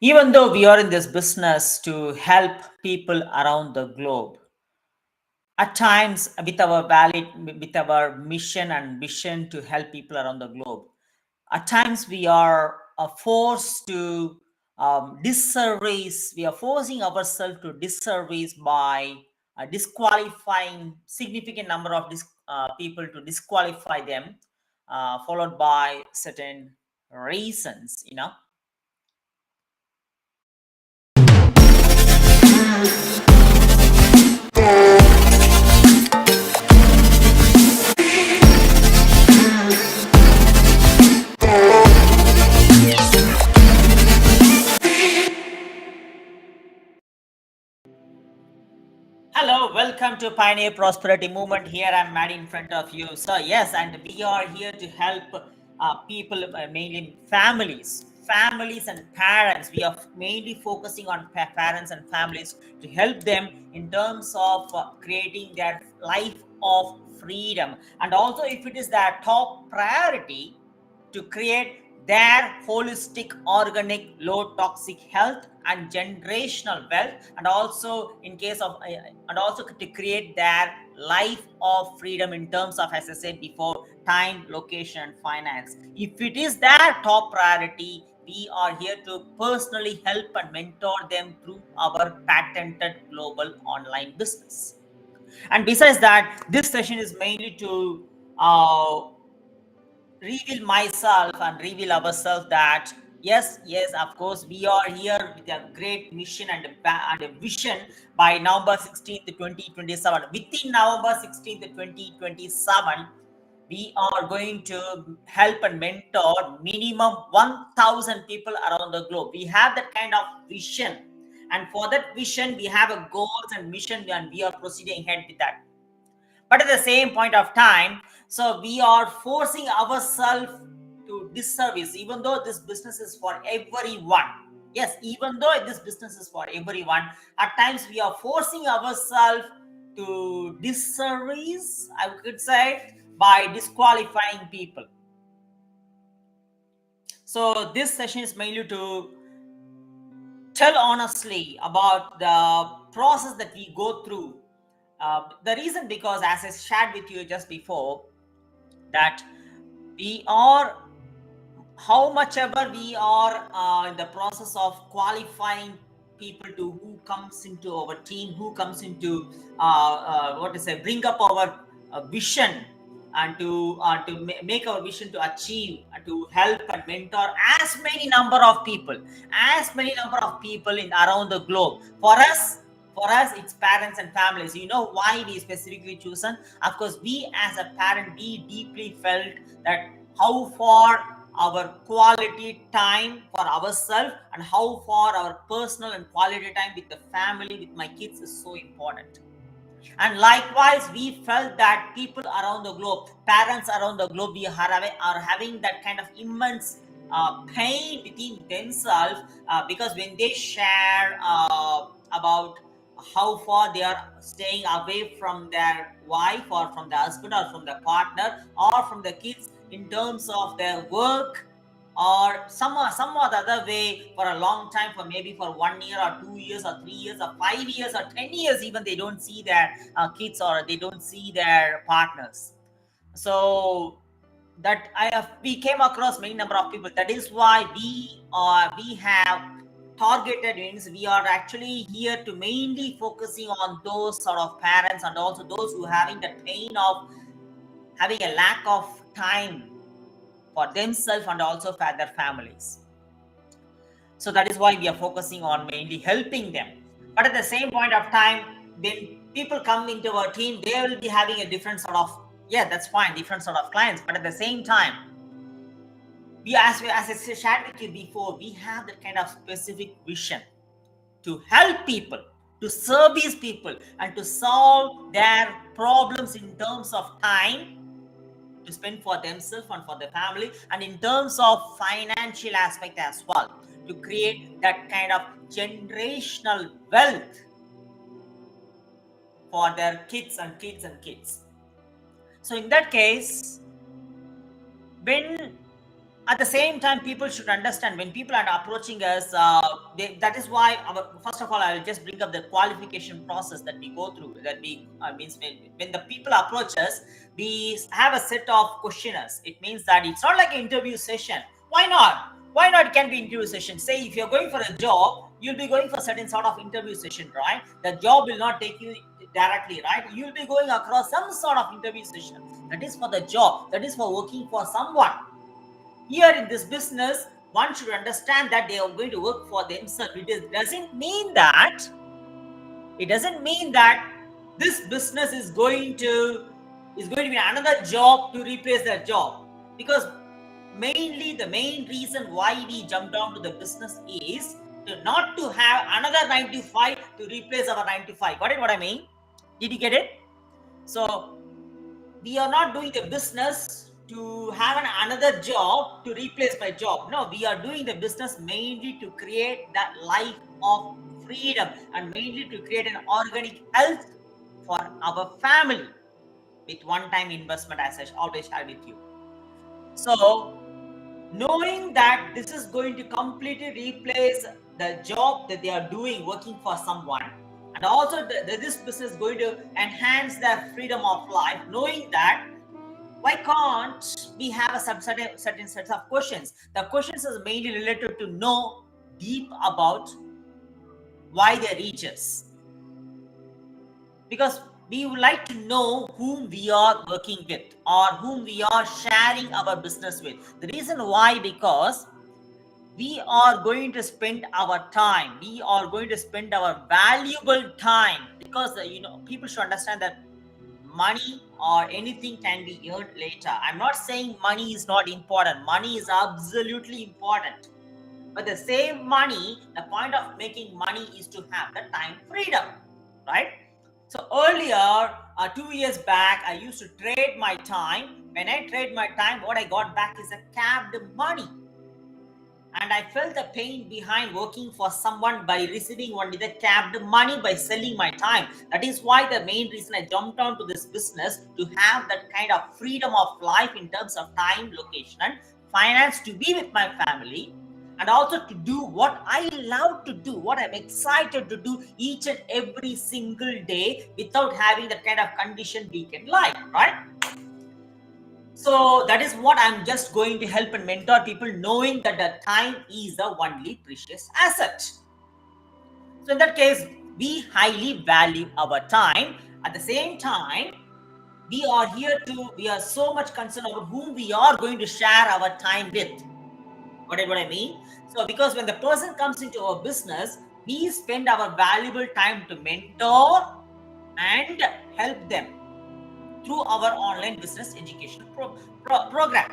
Even though we are in this business to help people around the globe, at times with our mission and vision to help people around the globe, at times we are forced to disservice. We are forcing ourselves to disservice by disqualifying significant number of people, to disqualify them, followed by certain reasons. Hello, welcome to Pioneer Prosperity Movement. Here I'm Maddie in front of you. So yes, and we are here to help people, mainly families and parents. We are mainly focusing on parents and families to help them in terms of creating their life of freedom. And also, if it is their top priority, to create their holistic, organic, low toxic health and generational wealth, and also in case of and also to create their life of freedom in terms of, as I said before, time, location, and finance. If it is their top priority, we are here to personally help and mentor them through our patented global online business. And besides that, this session is mainly to reveal myself and reveal ourselves that yes, of course, we are here with a great mission and a vision by November 16th 2027. Within November 16th 2027, we are going to help and mentor minimum 1,000 people around the globe. We have that kind of vision, and for that vision we have a goals and mission, and we are proceeding ahead with that. But at the same point of time, so we are forcing ourselves to disservice, even though this business is for everyone. Yes, even though this business is for everyone, at times we are forcing ourselves to disservice, I could say, by disqualifying people. So this session is mainly to tell honestly about the process that we go through. The reason, because as I shared with you just before, that we are, how much ever we are in the process of qualifying people to who comes into our team, who comes into what to say, bring up our vision, and to make our vision to achieve, to help and mentor as many number of people in around the globe. For us it's parents and families. You know why we specifically chosen? Of course, we as a parent, we deeply felt that how far our quality time for ourselves and how far our personal and quality time with the family, with my kids, is so important. And likewise, we felt that people around the globe, parents around the globe, are having that kind of immense pain within themselves, because when they share about how far they are staying away from their wife, or from the husband, or from the partner, or from the kids, in terms of their work, or some or the other way, for a long time, for maybe for 1 year or 2 years or 3 years or 5 years or 10 years, even they don't see their kids, or they don't see their partners. So that we came across many number of people. That is why we have targeted, means we are actually here to mainly focusing on those sort of parents, and also those who having the pain of having a lack of time for themselves and also for their families. So that is why we are focusing on mainly helping them. But at the same point of time, when people come into our team, they will be having a different sort of, yeah, that's fine, different sort of clients. But at the same time, as I shared with you before, we have that kind of specific vision to help people, to service people, and to solve their problems in terms of time to spend for themselves and for their family, and in terms of financial aspect as well, to create that kind of generational wealth for their kids and kids and kids. So in that case, when At the same time, people should understand when people are approaching us, that is why first of all, I'll just bring up the qualification process that we go through, that we means when the people approach us, we have a set of questionnaires. It means that it's not like an interview session. Why not it can be interview session? Say if you're going for a job, you'll be going for certain sort of interview session, right? The job will not take you directly, right? You'll be going across some sort of interview session. That is for the job, that is for working for someone. Here in this business, one should understand that they are going to work for themselves. It doesn't mean that this business is going to be another job to replace that job. Because the main reason why we jump down to the business is not to have another 9 to 5 to replace our 9 to 5. Got it? What I mean? Did you get it? So we are not doing the business to have another job to replace my job. No, we are doing the business mainly to create that life of freedom and mainly to create an organic health for our family with one-time investment, as I always share with you. So knowing that this is going to completely replace the job that they are doing working for someone, and also this business is going to enhance their freedom of life, knowing that, why can't we have a certain sets of questions? The questions is mainly related to know deep about why they reach us, because we would like to know whom we are working with or whom we are sharing our business with. The reason why, because we are going to spend our time, we are going to spend our valuable time, because people should understand that money or anything can be earned later. I'm not saying money is not important. Money is absolutely important. But the same money, the point of making money is to have the time freedom, right? So earlier, 2 years back, I used to trade my time. When I trade my time, what I got back is a capped money. And I felt the pain behind working for someone by receiving only the capped money by selling my time. That is why the main reason I jumped onto this business, to have that kind of freedom of life in terms of time, location, and finance, to be with my family, and also to do what I love to do, what I'm excited to do each and every single day without having that kind of conditioned weekend life, right? So that is what I'm just going to help and mentor people, knowing that the time is the only precious asset. So in that case, we highly value our time. At the same time, we are so much concerned about whom we are going to share our time with. What I mean? So because when the person comes into our business, we spend our valuable time to mentor and help them through our online business education program,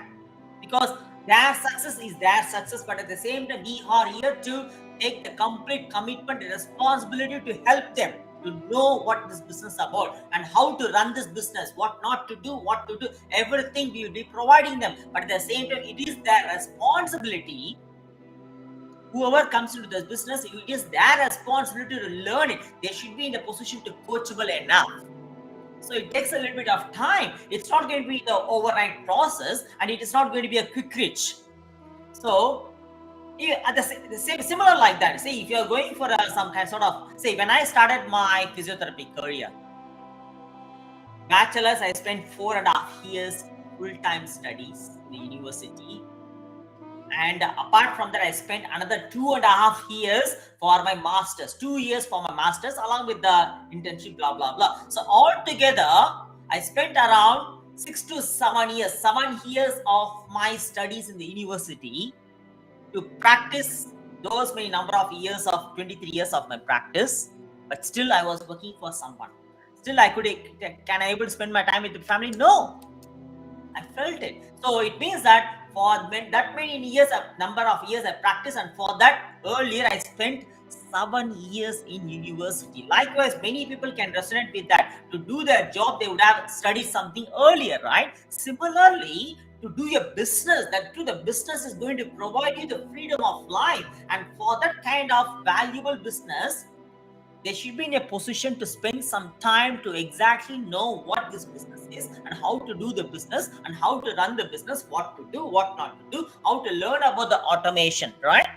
because their success is their success, but at the same time we are here to take the complete commitment and responsibility to help them to know what this business is about and how to run this business, what not to do, what to do, everything we will be providing them. But at the same time, it is their responsibility. Whoever comes into this business, it is their responsibility to learn it. They should be in a position to coachable enough. So it takes a little bit of time. It's not going to be the overnight process, and it is not going to be a quick reach. So at the same similar like that. Say if you're going for some kind sort of, say when I started my physiotherapy career, bachelor's, I spent 4.5 years full-time studies in the university. And apart from that, I spent another 2.5 years for my master's, 2 years for my master's, along with the internship, blah, blah, blah. So altogether, I spent around 6 to 7 years, 7 years of my studies in the university to practice those many number of years of 23 years of my practice. But still, I was working for someone. Still, can I able to spend my time with the family? No. I felt it. So it means that for that many years, a number of years I practiced, and for that earlier I spent 7 years in university. Likewise, many people can resonate with that. To do their job, they would have studied something earlier, right? Similarly, to do your business, that too, the business is going to provide you the freedom of life, and for that kind of valuable business, they should be in a position to spend some time to exactly know what this business is and how to do the business and how to run the business, what to do, what not to do, how to learn about the automation, right?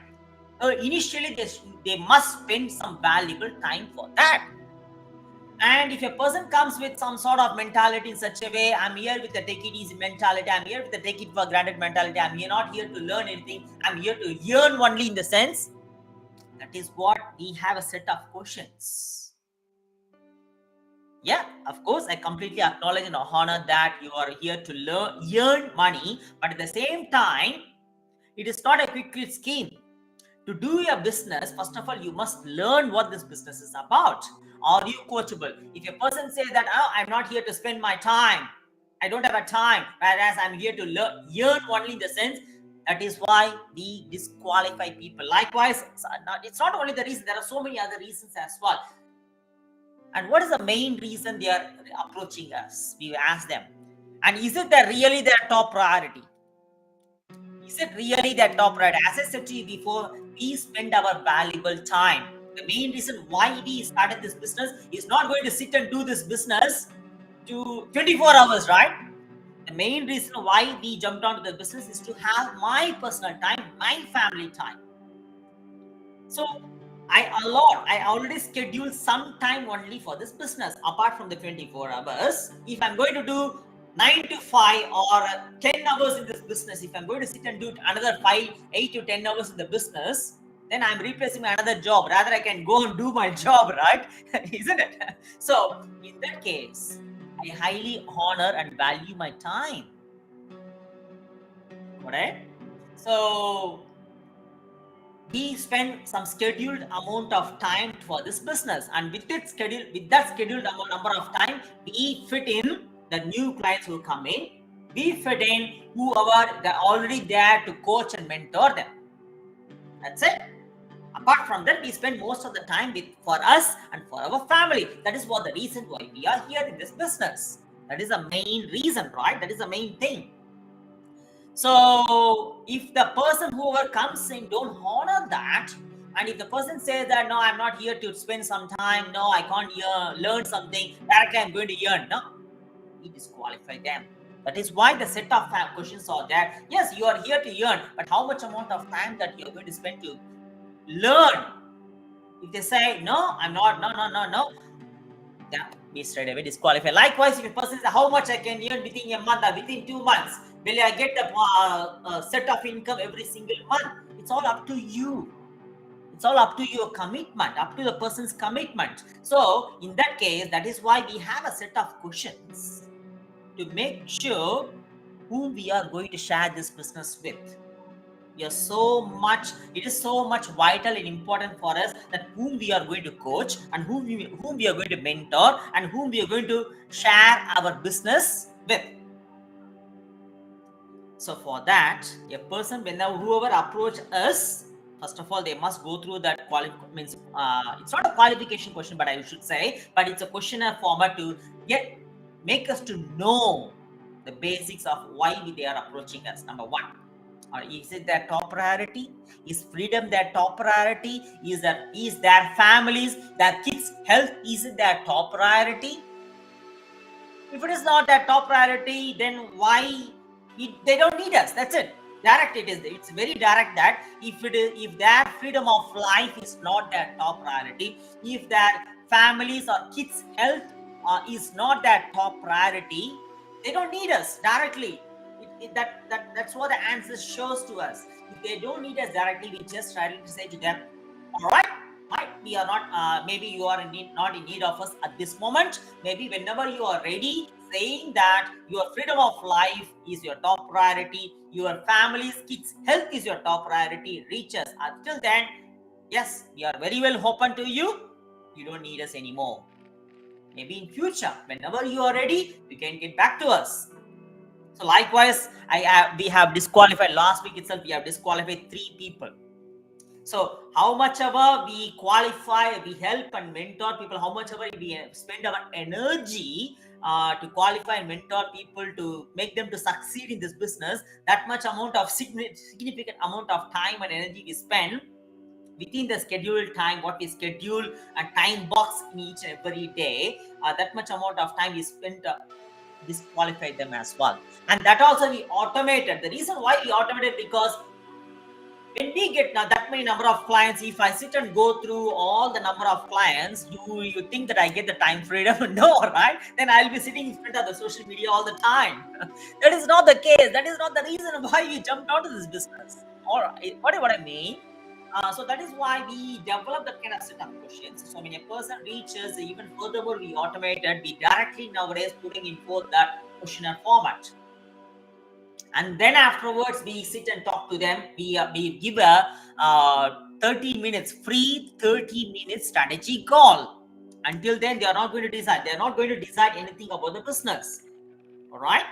Initially, they must spend some valuable time for that. And if a person comes with some sort of mentality in such a way, I'm here with the take it easy mentality, I'm here with the take it for granted mentality, I'm here not here to learn anything, I'm here to earn only, in the sense, that is what we have a set of questions. Yeah, of course, I completely acknowledge and honor that you are here to earn money, but at the same time, it is not a quick scheme. To do your business, first of all, you must learn what this business is about. Are you coachable? If a person says that, oh, I'm not here to spend my time, I don't have a time, whereas I'm here to earn only, in the sense, that is why we disqualify people. Likewise, it's not only the reason, there are so many other reasons as well. And what is the main reason they are approaching us? We ask them. And is it really their top priority? Is it really their top priority? As I said to you before, we spend our valuable time. The main reason why we started this business is not going to sit and do this business to 24 hours, right? The main reason why we jumped onto the business is to have my personal time, my family time. So I already scheduled some time only for this business, apart from the 24 hours. If I'm going to do 9 to 5 or 10 hours in this business, if I'm going to sit and do another 8 to 10 hours in the business, then I'm replacing my another job. Rather, I can go and do my job, right? Isn't it? So in that case, I highly honor and value my time. Alright? So we spend some scheduled amount of time for this business, and with that scheduled number of time, we fit in the new clients who come in, we fit in whoever they're already there to coach and mentor them. That's it. Apart from that, we spend most of the time for us and for our family. That is what the reason why we are here in this business. That is the main reason, right? That is the main thing. So if the person whoever comes in don't honor that, and if the person says that, no, I'm not here to spend some time, no, I can't learn something, directly I'm going to earn, no, we disqualify them. That is why the set of questions are there. Yes, you are here to earn, but how much amount of time that you're going to spend to learn? If they say, no, I'm not, no, yeah, we straight away disqualify. Likewise, if a person says, how much I can earn within a month or within 2 months, will I get a set of income every single month? It's all up to you. It's all up to your commitment, up to the person's commitment. So in that case, that is why we have a set of questions to make sure whom we are going to share this business with. It is so much vital and important for us that whom we are going to coach and whom we are going to mentor and whom we are going to share our business with. So for that, a person, whenever whoever approach us, first of all, they must go through that it's not a qualification question, but I should say, but it's a questionnaire format to make us to know the basics of why they are approaching us. Number one, or is it their top priority? Is freedom their top priority? Is their families, their kids' health, is it their top priority? If it is not their top priority, then why they don't need us? That's it. Direct it is. It's very direct that if their freedom of life is not their top priority, if their families or kids' health is not their top priority, they don't need us directly. That's what the answer shows to us. If they don't need us directly, we just try to say to them, all right, we are not, maybe you are not in need of us at this moment. Maybe whenever you are ready, saying that your freedom of life is your top priority, your family's kids' health is your top priority, reach us. Until then, yes, we are very well open to you. You don't need us anymore. Maybe in future, whenever you are ready, you can get back to us. So likewise, we have disqualified last week itself. We have disqualified 3 people. So how much ever we qualify, we help and mentor people, how much ever we spend our energy to qualify and mentor people to make them to succeed in this business, that much amount of significant amount of time and energy we spend, within the scheduled time, what we schedule a time box in each and every day, that much amount of time we spent disqualify them as well. And that also we automated. The reason why we automated, because when we get now that many number of clients, if I sit and go through all the number of clients, you think that I get the time freedom? No, right? Then I'll be sitting in front of the social media all the time. That is not the case. That is not the reason why we jumped onto this business. Or what I mean. So that is why we develop that kind of set of questions. So when a person reaches, even furthermore, we automated, we directly nowadays putting in forth that questionnaire format. And then afterwards we sit and talk to them. We give a 30 minutes free 30 minutes strategy call. Until then they are not going to decide, they are not going to decide anything about the business. All right,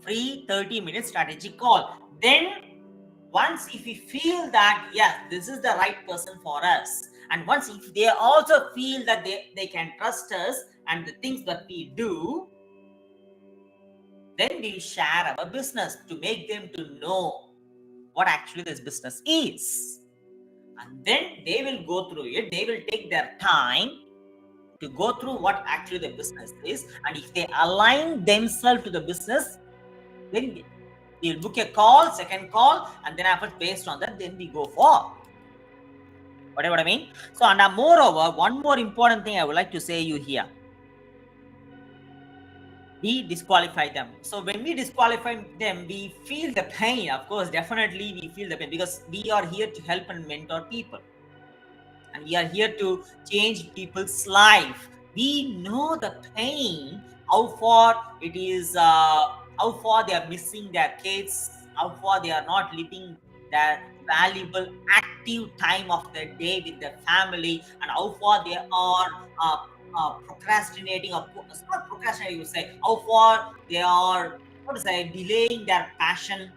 free 30 minutes strategy call. Then once if we feel that yes, this is the right person for us, and once if they also feel that they can trust us and the things that we do, then we share our business to make them to know what actually this business is. And then they will go through it. They will take their time to go through what actually the business is. And if they align themselves to the business, then we'll book a call, second call, and then after based on that, then we go for. Whatever I mean. So, and moreover, one more important thing I would like to say you here. We disqualify them. So when we disqualify them, we feel the pain. Of course, definitely we feel the pain, because we are here to help and mentor people. And we are here to change people's life. We know the pain, how far it is, how far they are missing their kids, how far they are not living their valuable active time of the day with their family, and how far they are procrastinating, or it's not procrastinating, you say, how far they are, what to say, delaying their passion,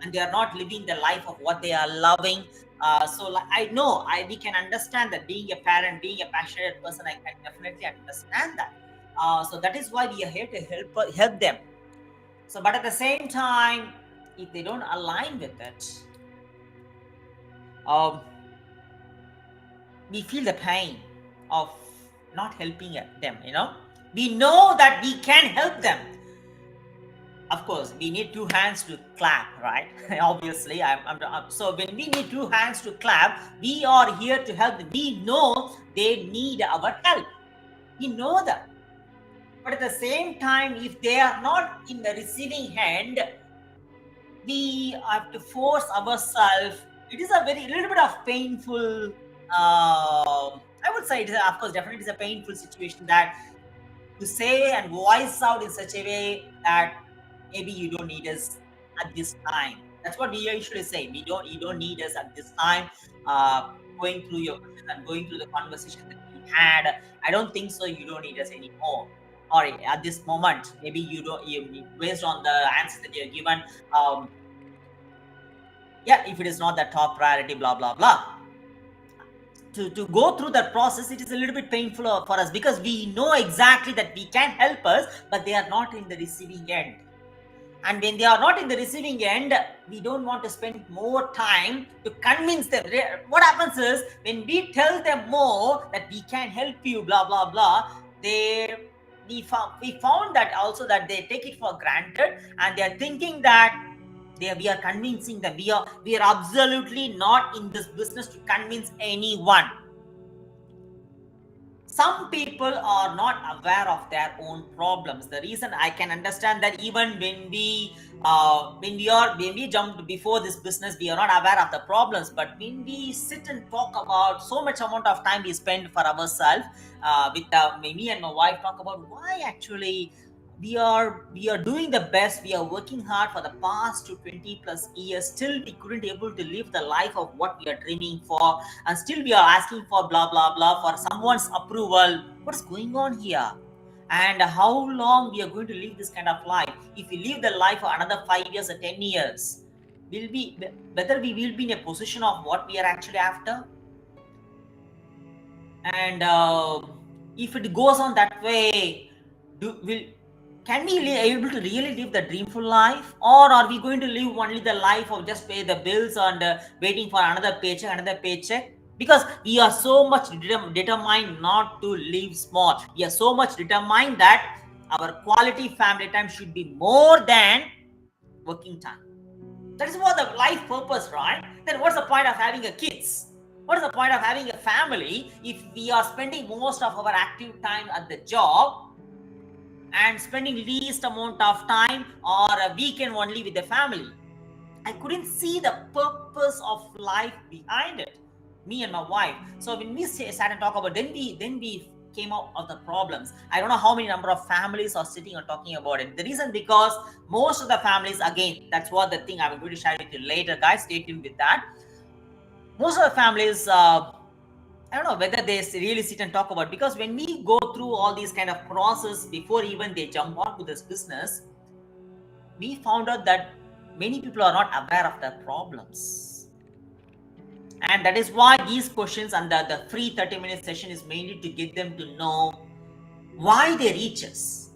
and they are not living the life of what they are loving. So like, I know we can understand that being a parent, being a passionate person, I can definitely understand that. So that is why we are here to help them. So, but at the same time, if they don't align with it, we feel the pain of not helping them. We know that we can help them. Of course, we need two hands to clap, right? Obviously, so when we need two hands to clap, we are here to help them. We know they need our help. We know that. But at the same time, if they are not in the receiving end, we have to force ourselves. It is a little bit of painful. I would say it is, of course, definitely is a painful situation, that to say and voice out in such a way that maybe you don't need us at this time. That's what we usually say. You don't need us at this time. Going through your questions and going through the conversation that we had, I don't think so. You don't need us anymore. Or at this moment, maybe you don't. Based on the answers that you're given, yeah, if it is not the top priority, blah blah blah. To go through that process, it is a little bit painful for us, because we know exactly that we can help us, but they are not in the receiving end. And when they are not in the receiving end, we don't want to spend more time to convince them. What happens is, when we tell them more that we can help you, blah blah blah, we found that also that they take it for granted, and they are thinking that we are convincing them. We are absolutely not in this business to convince anyone. Some people are not aware of their own problems. The reason I can understand that, even when we jumped before this business, we are not aware of the problems. But when we sit and talk about so much amount of time we spend for ourselves, with me and my wife, talk about why actually we are doing the best. We are working hard for the past 20 plus years. Still we couldn't able to live the life of what we are dreaming for, and still we are asking for blah blah blah for someone's approval. What's going on here? And how long we are going to live this kind of life? If we live the life for another 5 years or 10 years, whether we will be in a position of what we are actually after? And if it goes on that way, can we able to really live the dreamful life, or are we going to live only the life of just pay the bills and waiting for another paycheck? because we are so much determined not to live small. We are so much determined that our quality family time should be more than working time. That is what the life purpose, right? Then what's the point of having a kids? What is the point of having a family if we are spending most of our active time at the job and spending least amount of time or a weekend only with the family? I couldn't see the purpose of life behind it, me and my wife. So when we sat and talk about, then we came out of the problems. I don't know how many number of families are sitting and talking about it. The reason, because most of the families, again, that's what the thing I'm going to share with you later, guys. Stay tuned with that. Most of the families, I don't know whether they really sit and talk about, because when we go through all these kind of process before even they jump onto this business, we found out that many people are not aware of the problems. And that is why these questions and the free 30-minute session is mainly to get them to know why they reach us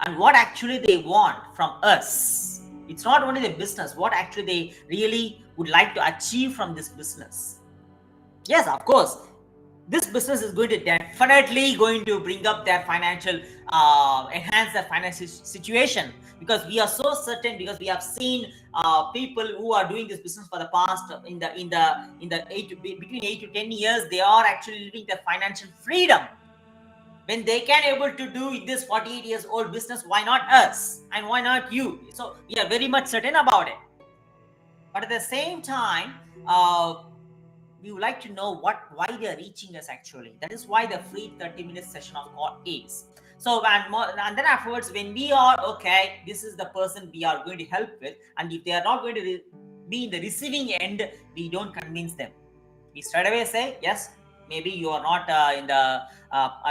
and what actually they want from us. It's not only the business, what actually they really would like to achieve from this business. Yes, of course, this business is going to definitely going to bring up their financial, enhance their financial situation, because we are so certain, because we have seen people who are doing this business for the past in the between 8 to 10 years, they are actually living their financial freedom. When they can able to do this 48 years old business, why not us and why not you? So we are very much certain about it. But at the same time, we would like to know why they are reaching us actually. That is why the free 30-minute session of call is. So and then afterwards, when we are okay, this is the person we are going to help with, and if they are not going to be in the receiving end, we don't convince them. We straight away say, yes, maybe you are not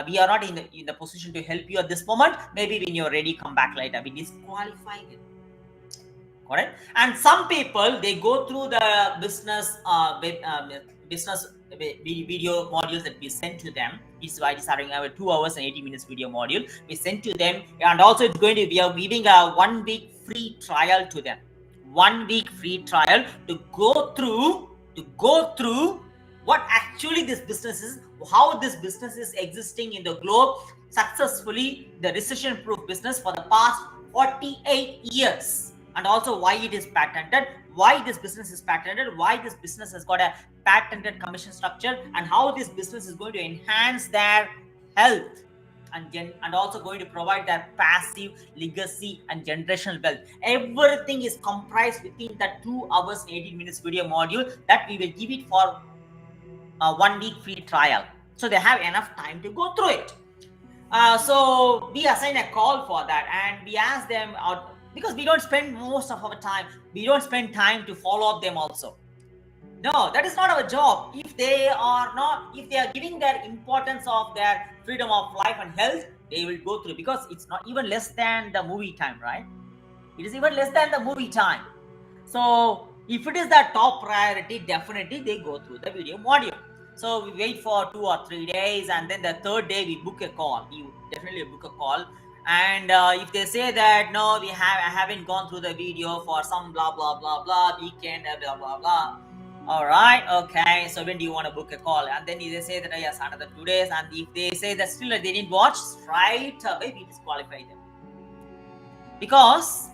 we are not in the position to help you at this moment. Maybe when you're ready, come back later. We disqualify it. Correct. And some people, they go through the business business video modules that we send to them. This is why it's having a 2 hours and 80 minutes video module we send to them. And also it's going to be giving a 1 week free trial to them. 1 week free trial to go through what actually this business is, how this business is existing in the globe successfully, the recession proof business for the past 48 years. And also why it is patented, why this business is patented, why this business has got a patented commission structure, and how this business is going to enhance their health and also going to provide their passive legacy and generational wealth. Everything is comprised within that 2 hours and 18 minutes video module that we will give it for a 1 week free trial. So they have enough time to go through it. So we assign a call for that, and we ask them out, because we don't spend most of our time, we don't spend time to follow up them also. No, that is not our job. If they are giving their importance of their freedom of life and health, they will go through, because it's not even less than the movie time, right? It is even less than the movie time. So if it is the top priority, definitely they go through the video module. So we wait for 2 or 3 days, and then the third day we book a call. We definitely book a call. And if they say that no, I haven't gone through the video for some blah blah blah blah weekend, blah blah blah. All right, okay. So when do you want to book a call? And then they say that yes, another 2 days. And if they say that still they didn't watch, right away we disqualify them, because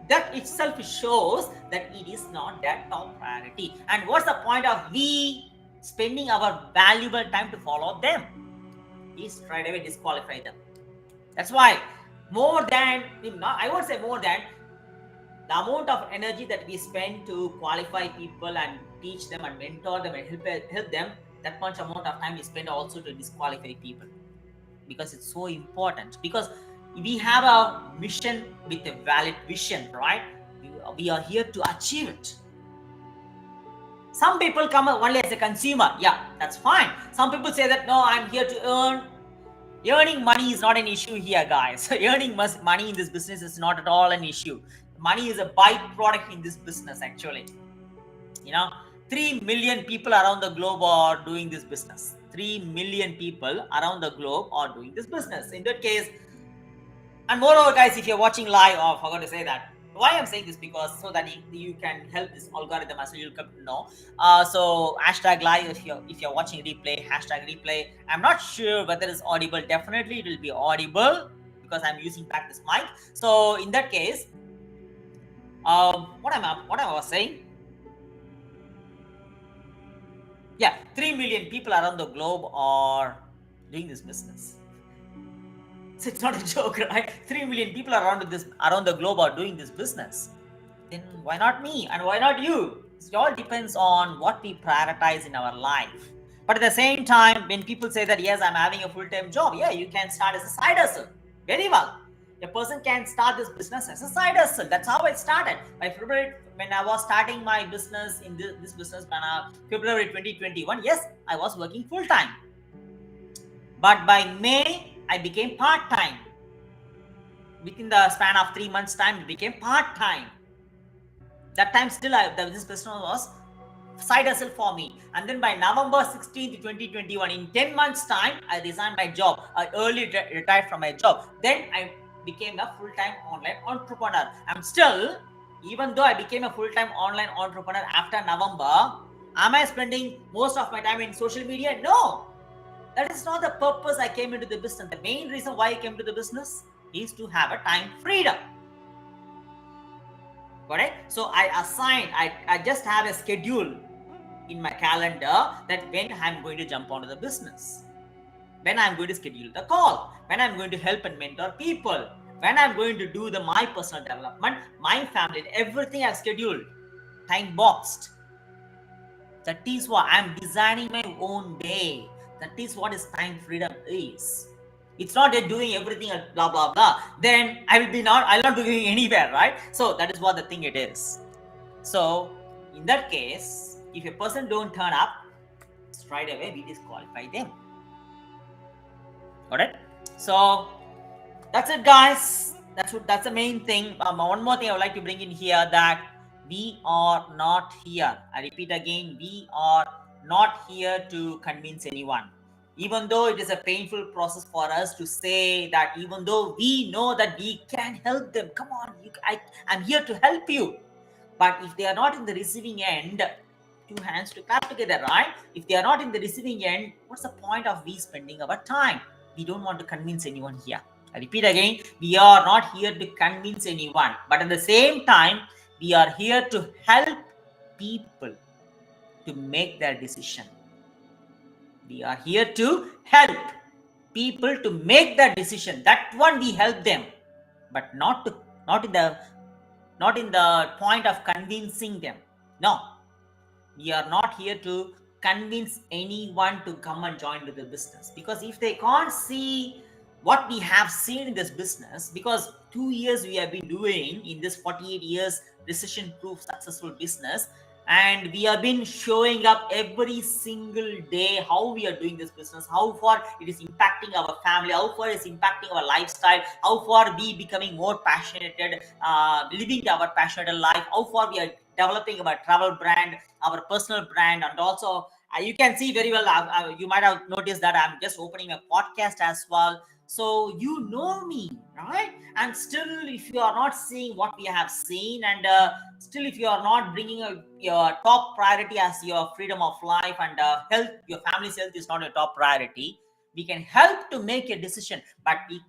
that itself shows that it is not that top priority. And what's the point of we spending our valuable time to follow them? We straight away disqualify them. That's why more than, I won't say more than, the amount of energy that we spend to qualify people and teach them and mentor them and help them, that much amount of time we spend also to disqualify people, because it's so important. Because we have a mission with a valid vision, right? We are here to achieve it. Some people come only as a consumer. Yeah, that's fine. Some people say that no, I'm here to earn. Earning money is not an issue here, guys. Earning money in this business is not at all an issue. Money is a byproduct in this business, actually. 3 million people around the globe are doing this business. 3 million people around the globe are doing this business. In that case, and moreover, guys, if you're watching live, I forgot to say that. Why I'm saying this, because so that you can help this algorithm as well, you'll come to know. So hashtag live, if you're watching replay, hashtag replay. I'm not sure whether it's audible. Definitely it will be audible because I'm using back this mic. So in that case, what I was saying, yeah, 3 million people around the globe are doing this business. So it's not a joke, right? 3 million people around the globe are doing this business. Then why not me and why not you? It all depends on what we prioritize in our life. But at the same time, when people say that yes, I'm having a full-time job, yeah, you can start as a side hustle. Very well. A person can start this business as a side hustle. That's how I started. By February, when I was starting my business in this business, February 2021, yes, I was working full-time. But by May, I became part-time. Within the span of 3 months' time, it became part-time. That time still this business was side hustle for me. And then by November 16th, 2021, in 10 months' time, I resigned my job. I early retired from my job. Then I became a full-time online entrepreneur. I'm still, even though I became a full-time online entrepreneur after November, am I spending most of my time in social media? No. That is not the purpose I came into the business. The main reason why I came to the business is to have a time freedom. Correct? So I just have a schedule in my calendar that when I'm going to jump onto the business, when I'm going to schedule the call, when I'm going to help and mentor people, when I'm going to do my personal development, my family, everything I've scheduled, time boxed. That is what I'm designing my own day. That is what is time freedom is. It's not that doing everything blah blah blah. Then I'll not be going anywhere, right? So that is what the thing it is. So in that case, if a person don't turn up, straight away we disqualify them. Alright? So that's it, guys. That's the main thing. One more thing I would like to bring in here, that we are not here. I repeat again, we are not here to convince anyone. Even though it is a painful process for us to say that, even though we know that we can help them, come on, I'm here to help you. But if they are not in the receiving end, two hands to clap together, right? If they are not in the receiving end, what's the point of we spending our time? We don't want to convince anyone here. I repeat again, we are not here to convince anyone, but at the same time, we are here to help people to make their decision. We are here to help people to make their decision. That one we help them, but not in the point of convincing them. No, we are not here to convince anyone to come and join with the business, because if they can't see what we have seen in this business, because 2 years we have been doing in this 48 years recession proof successful business, and we have been showing up every single day how we are doing this business, how far it is impacting our family, how far it's impacting our lifestyle, how far we becoming more passionate, living our passionate life, how far we are developing our travel brand, our personal brand. And also you can see very well, you might have noticed that I'm just opening a podcast as well. So you know me, right? And still, if you are not seeing what we have seen, and still if you are not bringing your top priority as your freedom of life and health, your family's health is not a top priority, we can help to make a decision, but we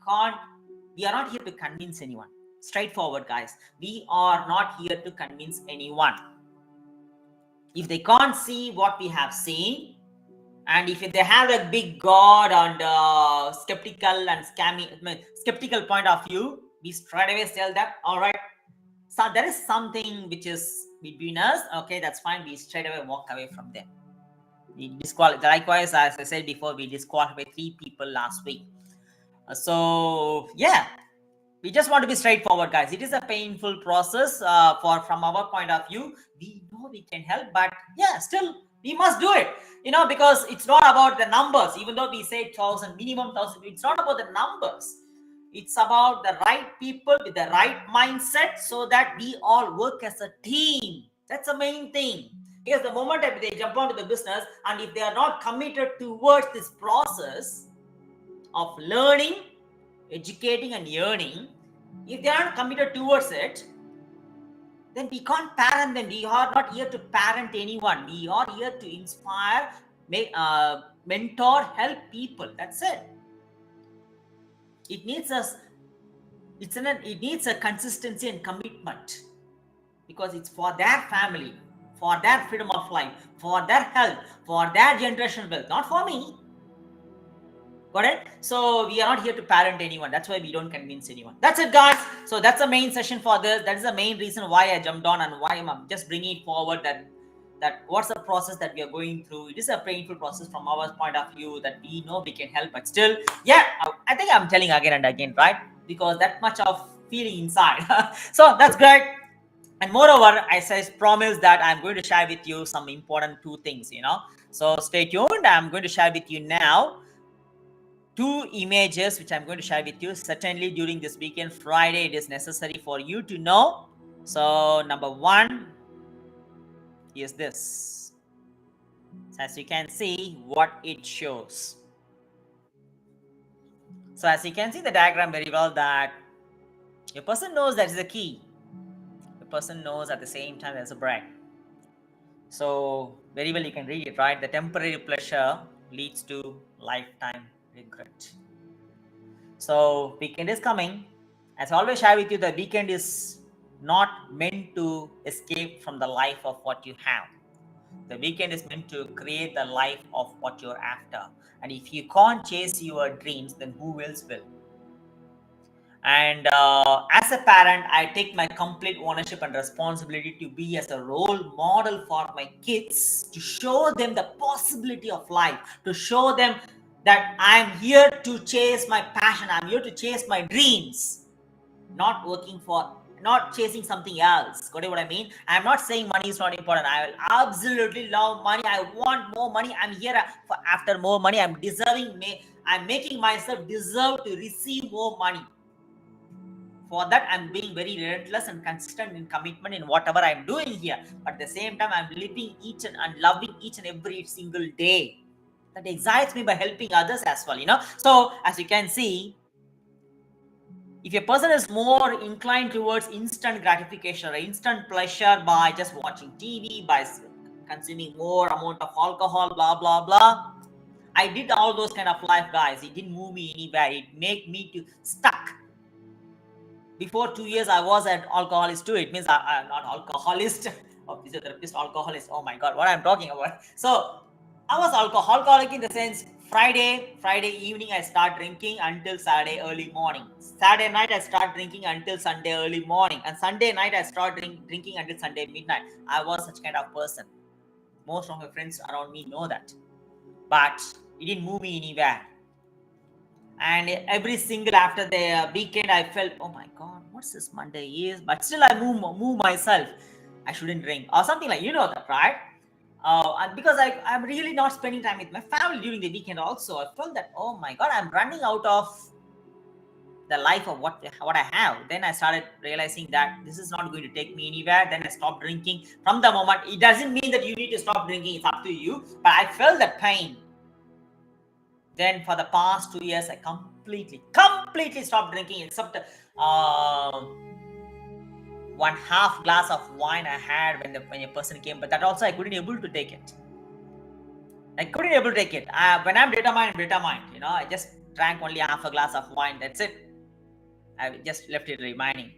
are not here to convince anyone. Straightforward, guys. We are not here to convince anyone. If they can't see what we have seen, and if they have a big god and skeptical point of view, we straight away tell them, all right, so there is something which is between us, okay, that's fine, we straight away walk away from them. Likewise, as I said before, we disqualified 3 people last week. So yeah, we just want to be straightforward, guys. It is a painful process from our point of view. We know we can help, but yeah, still we must do it, because it's not about the numbers. Even though we say 1,000, minimum 1,000, it's not about the numbers. It's about the right people with the right mindset, so that we all work as a team. That's the main thing. Because the moment that they jump onto the business, and if they are not committed towards this process of learning, educating and earning, if they aren't committed towards it, then we can't parent them. We are not here to parent anyone. We are here to inspire, mentor, help people. That's it. It needs us. It needs a consistency and commitment, because it's for their family, for their freedom of life, for their health, for their generational wealth, not for me. Got it? So we are not here to parent anyone. That's why we don't convince anyone. That's it, guys. So that's the main session for this. That is the main reason why I jumped on, and why I'm just bringing it forward, that what's the process that we are going through. It is a painful process from our point of view, that we know we can help, but still, yeah, I think I'm telling again and again, right? Because that much of feeling inside. So that's great. And moreover, I promise that I'm going to share with you some important two things, So stay tuned. I'm going to share with you now two images which I'm going to share with you. Certainly during this weekend, Friday, it is necessary for you to know. So number one is this. So as you can see, what it shows. So as you can see the diagram very well, that a person knows that is the key. The person knows at the same time there's a break. So very well you can read it, right? The temporary pleasure leads to lifetime regret. So weekend is coming. As I always share with you, the weekend is not meant to escape from the life of what you have. The weekend is meant to create the life of what you're after. And if you can't chase your dreams, then who else will? And as a parent, I take my complete ownership and responsibility to be as a role model for my kids, to show them the possibility of life, to show them that I'm here to chase my passion, I'm here to chase my dreams, not chasing something else. Got what I mean? I'm not saying money is not important. I will absolutely love money. I want more money. I'm here after more money. I'm making myself deserve to receive more money. For that, I'm being very relentless and consistent in commitment in whatever I'm doing here. But at the same time, I'm living and loving each and every single day. That excites me by helping others as well, So as you can see, if a person is more inclined towards instant gratification or instant pleasure by just watching TV, by consuming more amount of alcohol, blah, blah, blah. I did all those kind of life, guys. It didn't move me anywhere. It made me to stuck. Before 2 years, I was an alcoholist too. It means I'm not alcoholist. Or physiotherapist, alcoholist. Oh my God, what I'm talking about. So I was alcoholic in the sense, Friday evening I start drinking until Saturday early morning. Saturday night I start drinking until Sunday early morning. And Sunday night I start drinking until Sunday midnight. I was such kind of person. Most of my friends around me know that. But it didn't move me anywhere. And every single after the weekend, I felt, oh my God, what's this Monday is? But still, I move myself. I shouldn't drink or something like, that, right? And because I'm really not spending time with my family during the weekend. Also, I felt that, oh my God, I'm running out of the life of what I have. Then I started realizing that this is not going to take me anywhere. Then I stopped drinking. From the moment, it doesn't mean that you need to stop drinking. It's up to you. But I felt that pain. Then for the past 2 years, I completely stopped drinking, except 1/2 glass of wine I had when a person came. But that also I couldn't able to take it. When I'm determined, I just drank only half a glass of wine. That's it. I just left it remaining,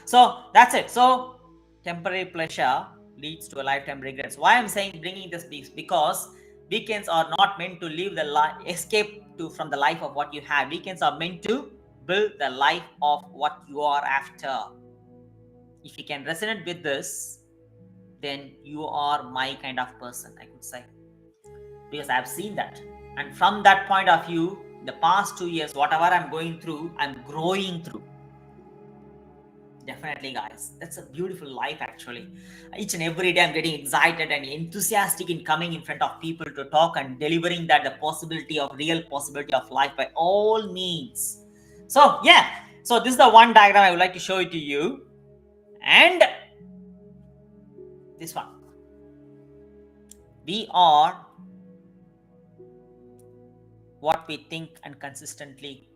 So that's it. So temporary pleasure leads to a lifetime regrets. Why I'm saying bringing this because weekends are not meant to live escape from the life of what you have. Weekends are meant to build the life of what you are after. If you can resonate with this, then you are my kind of person, I could say, because I've seen that. And from that point of view, the past 2 years, whatever I'm going through, I'm growing through. Definitely, guys. That's a beautiful life, actually. Each and every day, I'm getting excited and enthusiastic in coming in front of people to talk and delivering that the real possibility of life by all means. So, yeah. So, this is the one diagram I would like to show it to you. And this one. We are what we think and consistently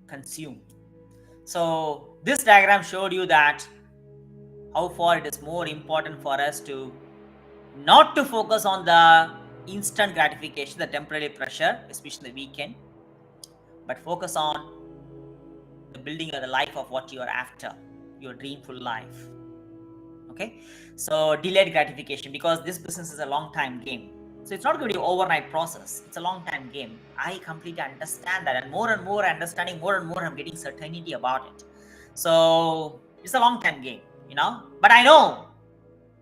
consume. So this diagram showed you that how far it is more important for us to not to focus on the instant gratification, the temporary pressure, especially the weekend, but focus on the building of the life of what you are after, your dreamful life. Okay, so delayed gratification, because this business is a long time game, so it's not going to be overnight process, it's a long time game. I completely understand that, and more understanding, more and more I'm getting certainty about it. So it's a long time game, but I know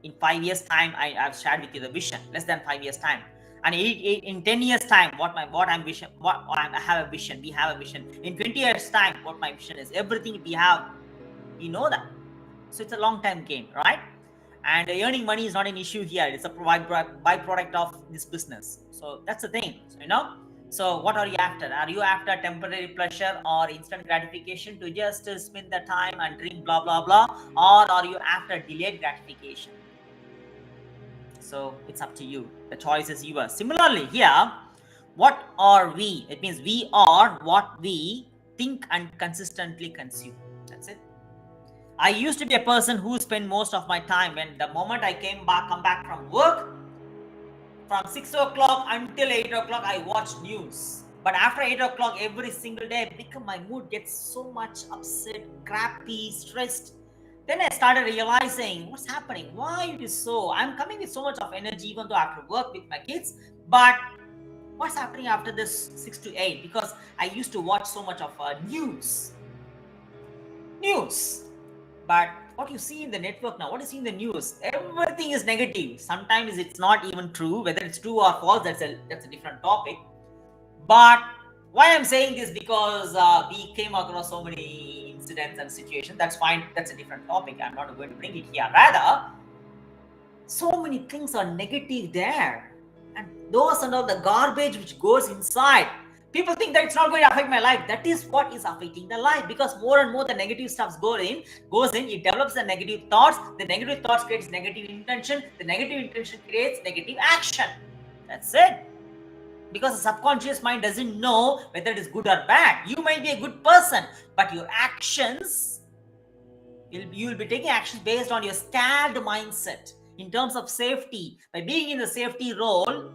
in 5 years time, I've shared with you the vision, less than 5 years time, and in 10 years time, what I'm vision, I have a vision, we have a vision. In 20 years time, what my vision is, everything we know that. So it's a long time game, right? And earning money is not an issue here, it's a byproduct of this business. So that's the thing. So what are you after? Are you after temporary pleasure or instant gratification to just spend the time and drink blah blah blah, or are you after delayed gratification? So it's up to you, the choice is yours. Similarly here, what are we? It means we are what we think and consistently consume. That's it. I used to be a person who spent most of my time, when the moment I come back from work, from 6 o'clock until 8 o'clock, I watch news. But after 8 o'clock, every single day, my mood gets so much upset, crappy, stressed. Then I started realizing what's happening, why it is so. I'm coming with so much of energy, even though after work with my kids. But what's happening after this 6 to 8? Because I used to watch so much of news. But what you see in the network now, what you see in the news, everything is negative. Sometimes it's not even true. Whether it's true or false, that's a different topic. But why I'm saying this, because we came across so many incidents and situations. That's fine. That's a different topic. I'm not going to bring it here. Rather, so many things are negative there. And those are all the garbage which goes inside. People think that it's not going to affect my life. That is what is affecting the life, because more and more the negative stuff goes in, it develops the negative thoughts. The negative thoughts creates negative intention. The negative intention creates negative action. That's it. Because the subconscious mind doesn't know whether it is good or bad. You might be a good person, but your actions, you will be taking actions based on your scared mindset in terms of safety. By being in the safety role,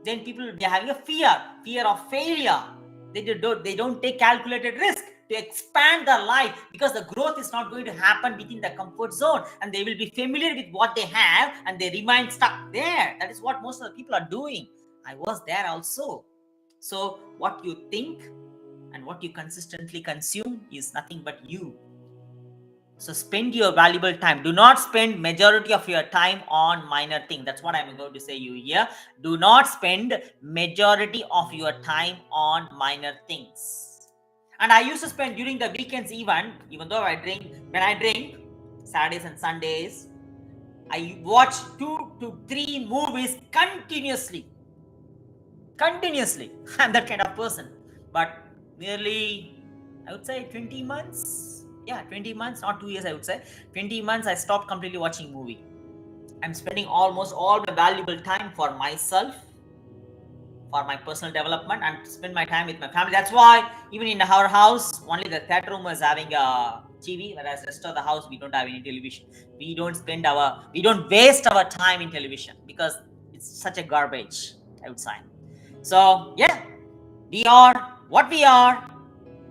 then people will be having a fear of failure. They don't take calculated risk to expand their life, because the growth is not going to happen within the comfort zone, and they will be familiar with what they have and they remain stuck there. That is what most of the people are doing. I was there also. So what you think and what you consistently consume is nothing but you. So spend your valuable time. Do not spend majority of your time on minor things. That's what I'm going to say you here. Do not spend majority of your time on minor things. And I used to spend during the weekends, even though when I drink Saturdays and Sundays, I watch 2 to 3 movies continuously. I'm that kind of person. But nearly, I would say 20 months. Yeah, 20 months, not 2 years, I would say. 20 months, I stopped completely watching movie. I'm spending almost all my valuable time for myself, for my personal development, and spend my time with my family. That's why even in our house, only the theater room is having a TV, whereas the rest of the house, we don't have any television. We don't waste our time in television, because it's such a garbage, I would say. So yeah, we are what we are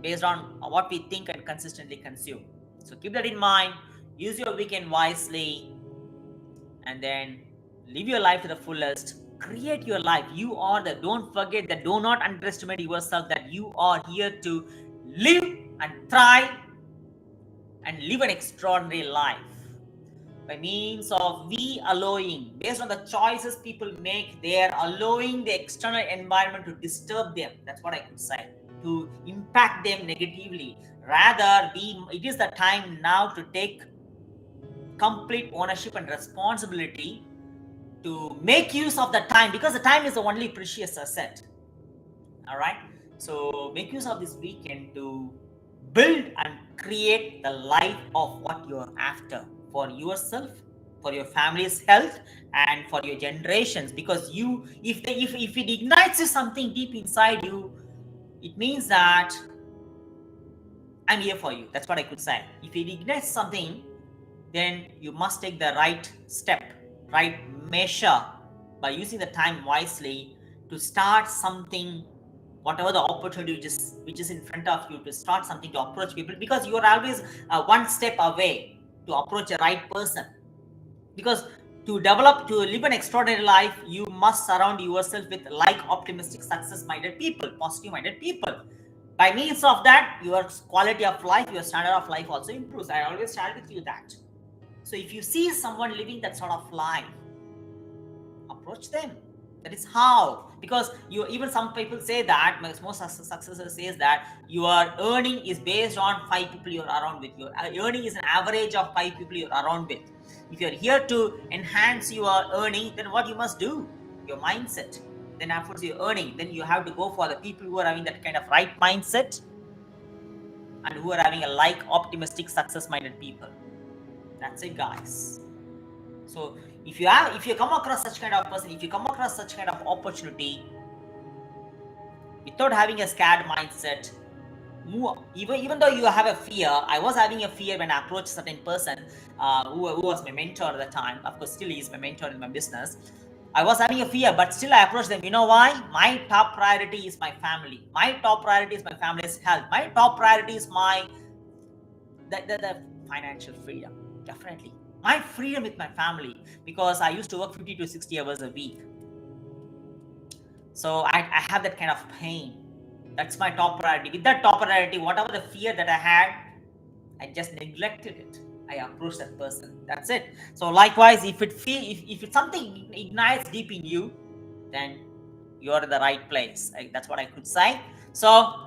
based on what we think and consistently consume. So keep that in mind. Use your weekend wisely, and then live your life to the fullest. Create your life. Don't forget that, do not underestimate yourself, that you are here to live and thrive and live an extraordinary life. By means of allowing, based on the choices people make, they are allowing the external environment to disturb them. That's what I could say, to impact them negatively. Rather, it is the time now to take complete ownership and responsibility to make use of the time, because the time is the only precious asset. All right. So make use of this weekend to build and create the life of what you're after, for yourself, for your family's health, and for your generations. Because if it ignites you something deep inside you, it means that I'm here for you. That's what I could say. If it ignites something then you must take the right step, right measure, by using the time wisely to start something, whatever the opportunity which is in front of you, to start something, to approach people, because you are always one step away to approach a right person. Because to live an extraordinary life, you must surround yourself with like optimistic, success minded people, positive minded people. By means of that, your quality of life, your standard of life also improves. I always share with you that. So if you see someone living that sort of life, approach them. That is how. Because you, even some people say that, most successors says that your earning is based on 5 people you're around with. Your earning is an average of 5 people you're around with. If you're here to enhance your earning, then what you must do, your mindset. Then after your earning, then you have to go for the people who are having that kind of right mindset, and who are having a like optimistic, success minded people. That's it, guys. So if you come across such kind of person, if you come across such kind of opportunity, without having a scared mindset, move. Even though you have a fear, I was having a fear when I approached a certain person who was my mentor at the time. Of course, still he is my mentor in my business. I was having a fear, but still I approached them. You know why? My top priority is my family. My top priority is my family's health. My top priority is the financial freedom. Definitely my freedom with my family, because I used to work 50 to 60 hours a week. So I have that kind of pain. That's my top priority. With that top priority, whatever the fear that I had, I just neglected it. I approached that person. That's it. So likewise, if it's something ignites deep in you, then you're in the right place. That's what I could say. So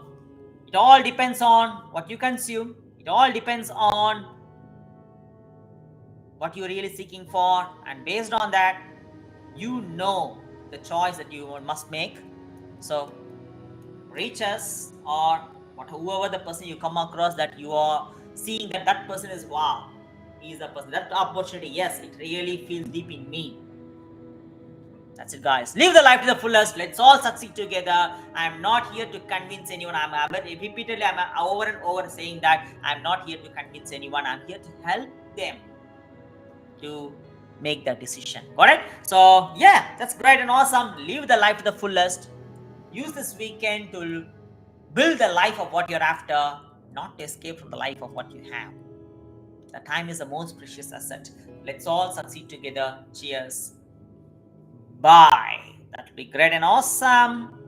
it all depends on what you consume. It all depends on what you're really seeking for, and based on that, you know the choice that you must make. So reach us, or whoever the person you come across that you are seeing that person is, wow, he is the person, that opportunity, yes, it really feels deep in me. That's it, guys. Live the life to the fullest. Let's all succeed together. I'm not here to convince anyone. Repeatedly, I'm over and over saying that I'm not here to convince anyone. I'm here to help them to make that decision. Got it? So yeah, that's great and awesome. Live the life to the fullest. Use this weekend to build the life of what you're after, not to escape from the life of what you have. The time is the most precious asset. Let's all succeed together. Cheers. Bye. That will be great and awesome.